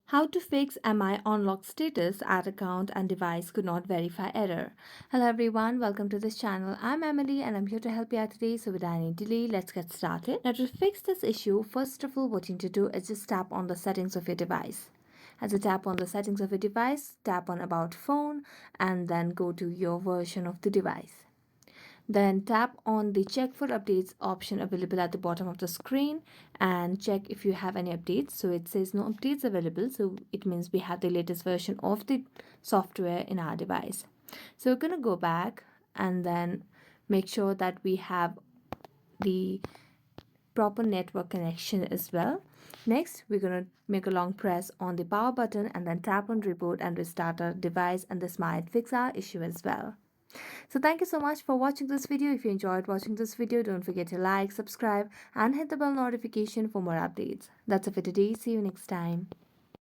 How to fix MI on lock status at account and device could not verify error. Hello everyone, welcome to this channel. I'm Emily and I'm here to help you out today. So without any delay, let's get started. Now to fix this issue, first of all, what you need to do is just tap on the settings of your device. As you tap on the settings of your device, tap on about phone and then go to your version of the device. Then tap on the check for updates option available at the bottom of the screen and check if you have any updates. So it says no updates available. So it means we have the latest version of the software in our device. So we're going to go back and then make sure that we have the proper network connection as well. Next, we're going to make a long press on the power button and then tap on reboot and restart our device, and this might fix our issue as well. So thank you so much for watching this video. If you enjoyed watching this video, don't forget to like, subscribe and hit the bell notification for more updates. That's it for today. See you next time.